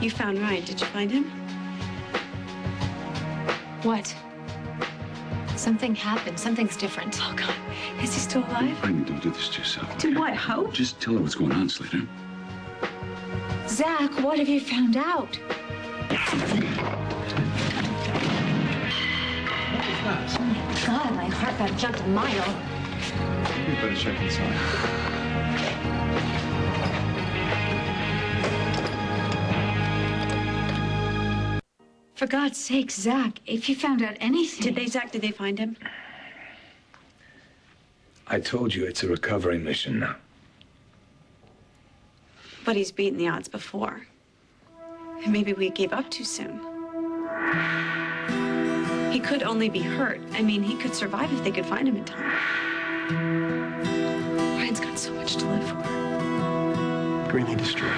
You found Ryan. Did you find him? What? Something happened. Something's different. Oh, God. Is he still alive? Brittany, don't do this to yourself. Do what, Hope? Just tell her what's going on, Slater. Zach, what have you found out? Oh, my God, my heart about jumped a mile. We better check inside. For God's sake, Zach, if you found out anything... Did they find him? I told you it's a recovery mission now. But he's beaten the odds before. And maybe we gave up too soon. He could only be hurt. I mean, he could survive if they could find him in time. Ryan's got so much to live for. Greenlee destroyed.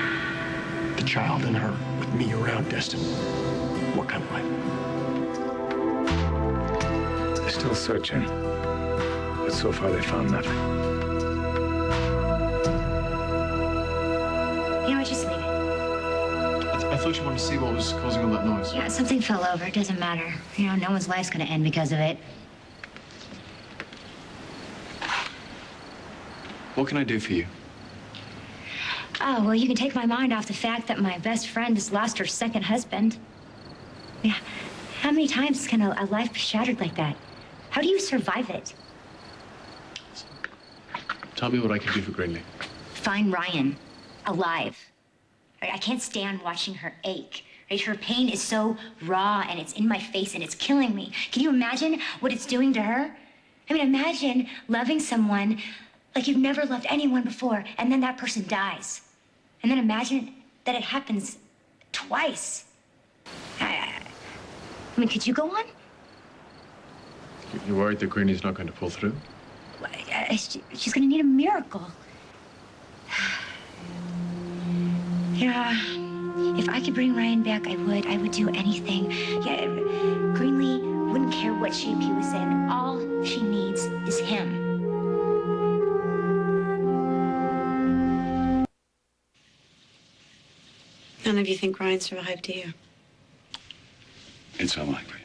The child in her, with me around, destined. What kind of life? They're still searching. But so far they found nothing. You know what, just leave it. I thought you wanted to see what was causing all that noise. Yeah, something fell over. It doesn't matter. You know, no one's life's gonna end because of it. What can I do for you? Oh, well, you can take my mind off the fact that my best friend has lost her second husband. Yeah. How many times can a life be shattered like that? How do you survive it? Tell me what I can do for Greenlee. Find Ryan alive. I can't stand watching her ache. Right? Her pain is so raw and it's in my face and it's killing me. Can you imagine what it's doing to her? I mean, imagine loving someone like you've never loved anyone before and then that person dies. And then imagine that it happens twice. I mean, could you go on? You're worried that Greenlee's not going to pull through? She's gonna need a miracle. Yeah, if I could bring Ryan back, I would. I would do anything. Yeah, Greenlee wouldn't care what shape he was in. All she needs is him. None of you think Ryan survived, do you? It's unlikely.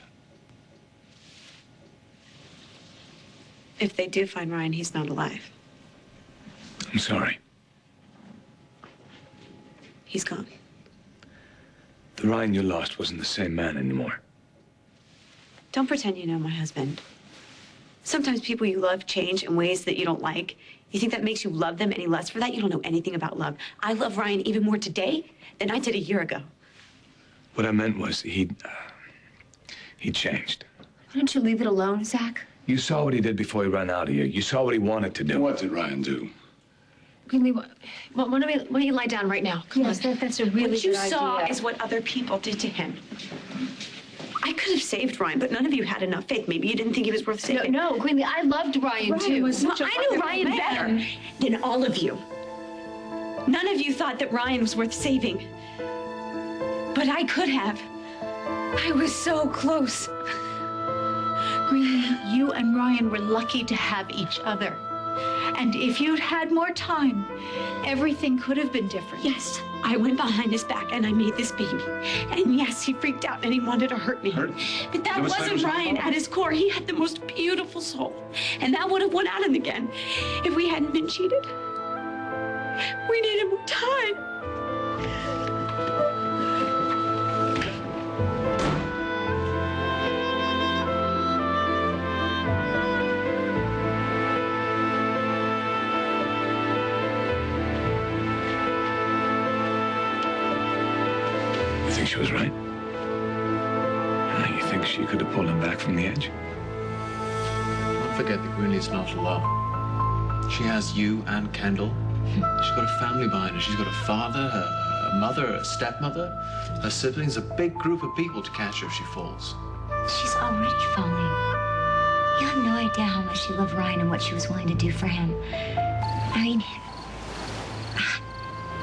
If they do find Ryan, he's not alive. I'm sorry. He's gone. The Ryan you lost wasn't the same man anymore. Don't pretend you know my husband. Sometimes people you love change in ways that you don't like. You think that makes you love them any less for that? You don't know anything about love. I love Ryan even more today than I did a year ago. What I meant was he changed. Why don't you leave it alone, Zach? You saw what he did before he ran out of you. You saw what he wanted to do. What did Ryan do? Greenlee, why don't you lie down right now? Come on. That's a really What you good saw idea. is what other people did to him. I could have saved Ryan, but none of you had enough faith. Maybe you didn't think he was worth saving. No, Greenlee, I loved Ryan too. Well, I knew Ryan better than all of you. None of you thought that Ryan was worth saving. But I could have. I was so close. Greenlee, you and Ryan were lucky to have each other. And if you'd had more time, everything could have been different. Yes, I went behind his back and I made this baby. And yes, he freaked out and he wanted to hurt me. But that wasn't Ryan at his core. He had the most beautiful soul. And that would have won out in the end if we hadn't been cheated. We needed more time. You think she was right? You think she could have pulled him back from the edge? Don't forget that Greenlee's not alone. She has you and Kendall. She's got a family behind her. She's got a father, a mother, a stepmother, her siblings, a big group of people to catch her if she falls. She's already falling. You have no idea how much she loved Ryan and what she was willing to do for him. I mean,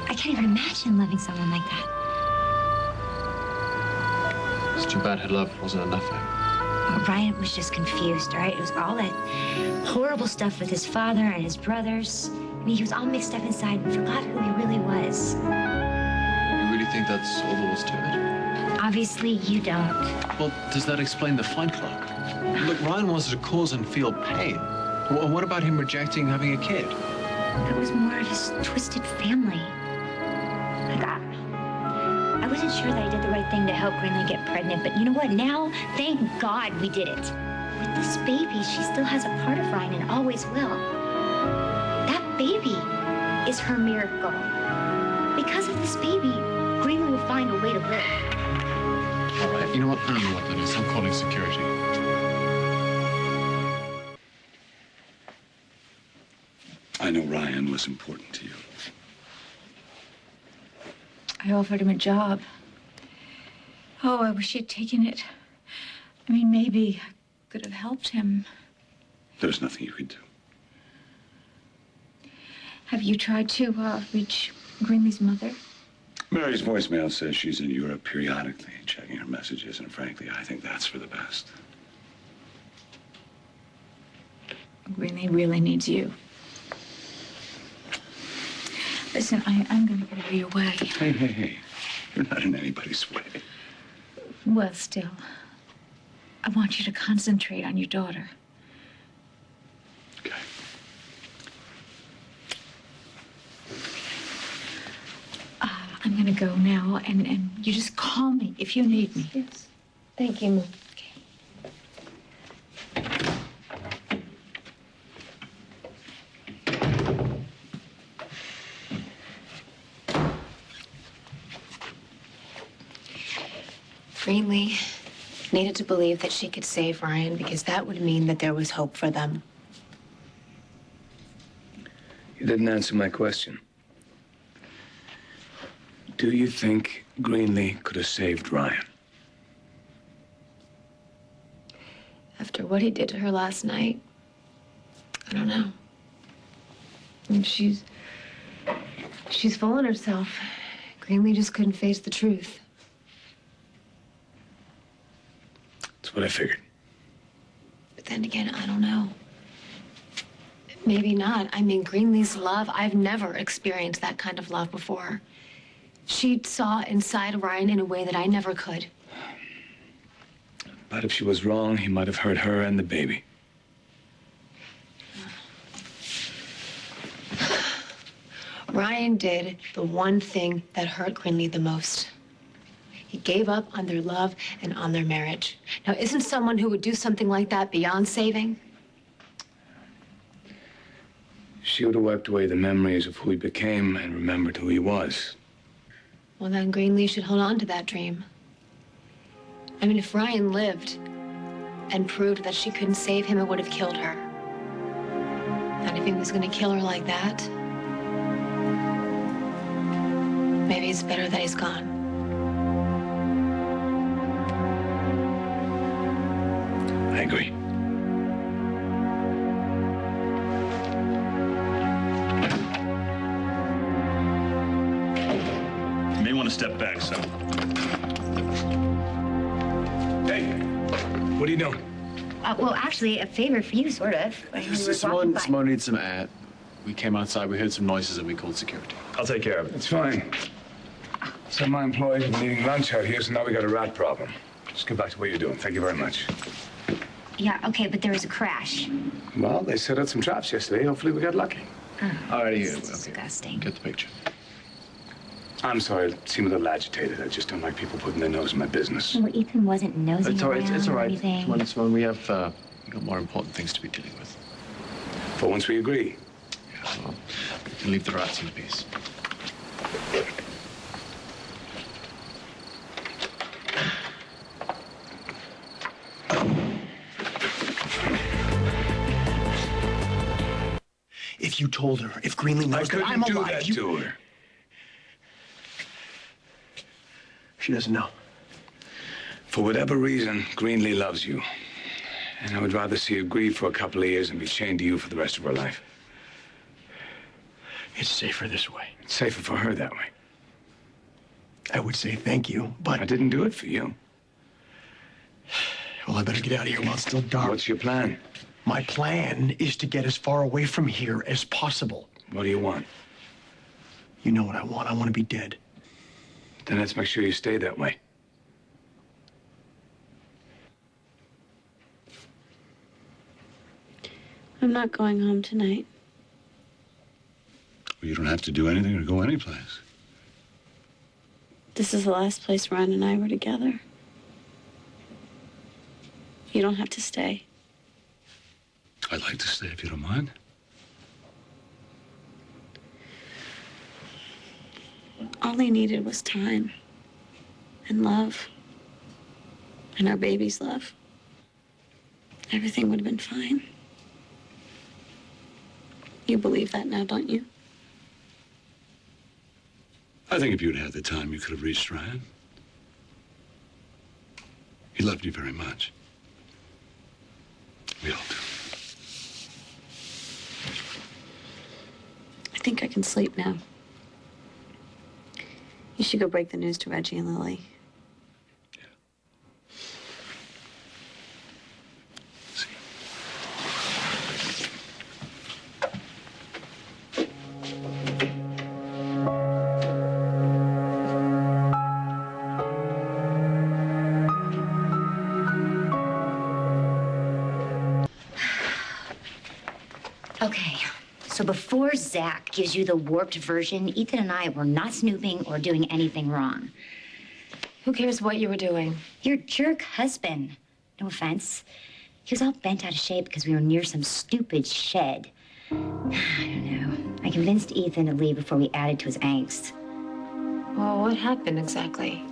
I can't even imagine loving someone like that. It's too bad her love wasn't enough for him. Ryan was just confused, all right? It was all that horrible stuff with his father and his brothers. I mean, he was all mixed up inside and forgot who he really was. You really think think that's all there was to it? Obviously, you don't. Well, does that explain the fight club? Look, Ryan wanted to cause and feel pain. What about him rejecting having a kid? That was more of his twisted family. Like, I wasn't sure that I did the right thing to help Greenlee get pregnant, but you know what? Now, thank God we did it. With this baby, she still has a part of Ryan and always will. That baby is her miracle. Because of this baby, Greenlee will find a way to live. All right, you know what? I don't know what that is. I'm calling security. I know Ryan was important to you. I offered him a job. Oh, I wish he'd taken it. I mean, maybe I could have helped him. There was nothing you could do. Have you tried to reach Greenlee's mother? Mary's voicemail says she's in Europe periodically, checking her messages, and frankly, I think that's for the best. Greenlee really needs you. Listen, I'm going to get out of your way. Hey. You're not in anybody's way. Well, still, I want you to concentrate on your daughter. Okay. I'm going to go now, and you just call me if you need me. Yes. Thank you, Mom. Greenlee needed to believe that she could save Ryan because that would mean that there was hope for them. You didn't answer my question. Do you think Greenlee could have saved Ryan? After what he did to her last night, I don't know. And she's full on herself. Greenlee just couldn't face the truth. That's what I figured. But then again, I don't know. Maybe not. I mean, Greenlee's love, I've never experienced that kind of love before. She saw inside Ryan in a way that I never could. But if she was wrong, he might have hurt her and the baby. Ryan did the one thing that hurt Greenlee the most. He gave up on their love and on their marriage. Now, isn't someone who would do something like that beyond saving? She would have wiped away the memories of who he became and remembered who he was. Well, then Greenlee should hold on to that dream. I mean, if Ryan lived and proved that she couldn't save him, it would have killed her. And if he was going to kill her like that, maybe it's better that he's gone. I agree. You may want to step back some. Hey, what are you doing? Well, actually, a favor for you, sort of. Simone needs some air. We came outside, we heard some noises, and we called security. I'll take care of it. It's fine. Some of my employees have been eating lunch out here, so now we got a rat problem. Just get back to what you're doing. Thank you very much. Yeah, okay, but there was a crash. Well, they set out some traps yesterday. Hopefully we got lucky. All right, here. It's disgusting. Get the picture. I'm sorry, I seem a little agitated. I just don't like people putting their nose in my business. Well, Ethan wasn't nosing It's all right. around It's all or right. anything. Simone, we have we got more important things to be dealing with. For once we agree. Yeah, well, we can leave the rats in peace. If you told her, if Greenlee knows that I'm alive, that to her. She doesn't know. For whatever reason, Greenlee loves you. And I would rather see her grieve for a couple of years and be chained to you for the rest of her life. It's safer this way. It's safer for her that way. I would say thank you, but... I didn't do it for you. Well, I better get out of here while it's still dark. What's your plan? My plan is to get as far away from here as possible. What do you want? You know what I want. I want to be dead. Then let's make sure you stay that way. I'm not going home tonight. Well, you don't have to do anything or go anyplace. This is the last place Ryan and I were together. You don't have to stay. I'd like to stay if you don't mind. All he needed was time and love and our baby's love. Everything would have been fine. You believe that now, don't you? I think if you'd had the time, you could have reached Ryan. He loved you very much. We all do. I think I can sleep now. You should go break the news to Reggie and Lily. See. Okay, so before Zach gives you the warped version, Ethan and I were not snooping or doing anything wrong. Who cares what you were doing? Your jerk husband. No offense. He was all bent out of shape because we were near some stupid shed. I don't know. I convinced Ethan to leave before we added to his angst. Well, what happened exactly?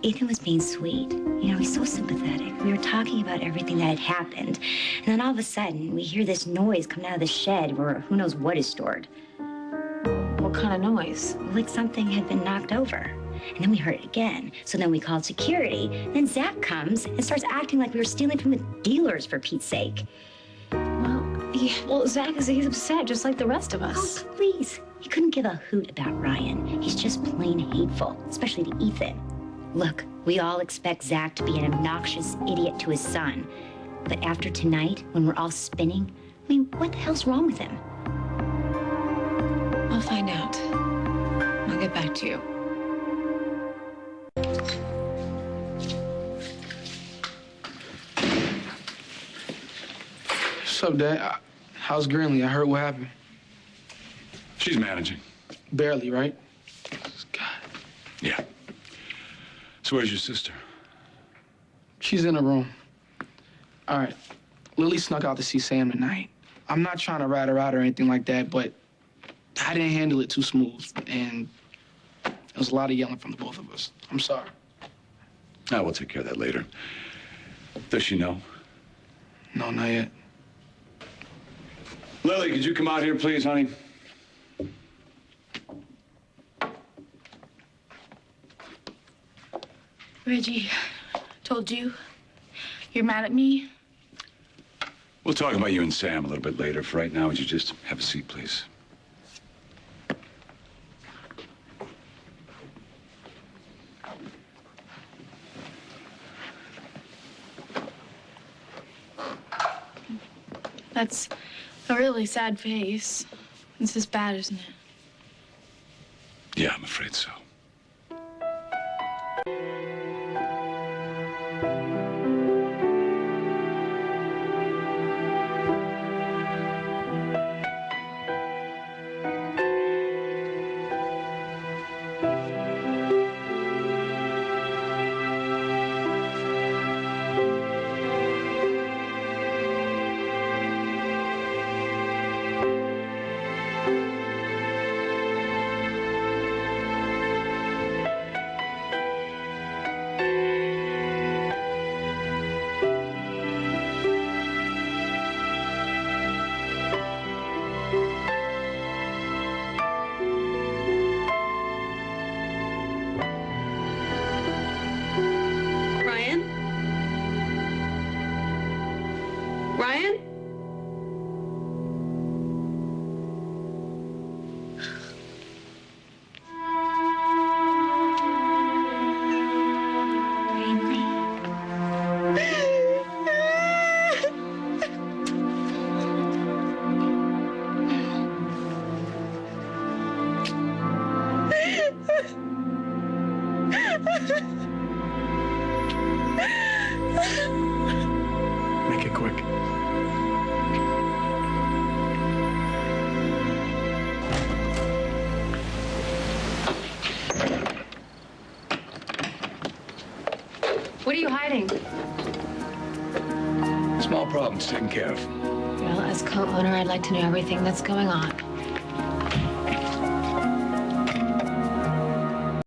Ethan was being sweet. You know, he's so sympathetic. We were talking about everything that had happened. And then all of a sudden, we hear this noise coming out of the shed where who knows what is stored. What kind of noise? Like something had been knocked over. And then we heard it again. So then we called security. Then Zach comes and starts acting like we were stealing from the dealers, for Pete's sake. Well, Zach he's upset just like the rest of us. Oh, please. He couldn't give a hoot about Ryan. He's just plain hateful, especially to Ethan. Look, we all expect Zach to be an obnoxious idiot to his son. But after tonight, when we're all spinning, I mean, what the hell's wrong with him? I'll find out. I'll get back to you. What's up, Dad? How's Greenlee? I heard what happened. She's managing. Barely, right? God. Yeah. So where's your sister? She's in her room. All right. Lily snuck out to see Sam tonight. I'm not trying to rat her out or anything like that, but I didn't handle it too smooth, and there was a lot of yelling from the both of us. I'm sorry. We'll take care of that later. Does she know? No, not yet. Lily, could you come out here, please, honey? Reggie, told you. You're mad at me? We'll talk about you and Sam a little bit later. For right now, would you just have a seat, please? That's a really sad face. It's as bad, isn't it? Yeah, I'm afraid so. Make it quick. What are you hiding? Small problems taken care of. Well, as co-owner, I'd like to know everything that's going on.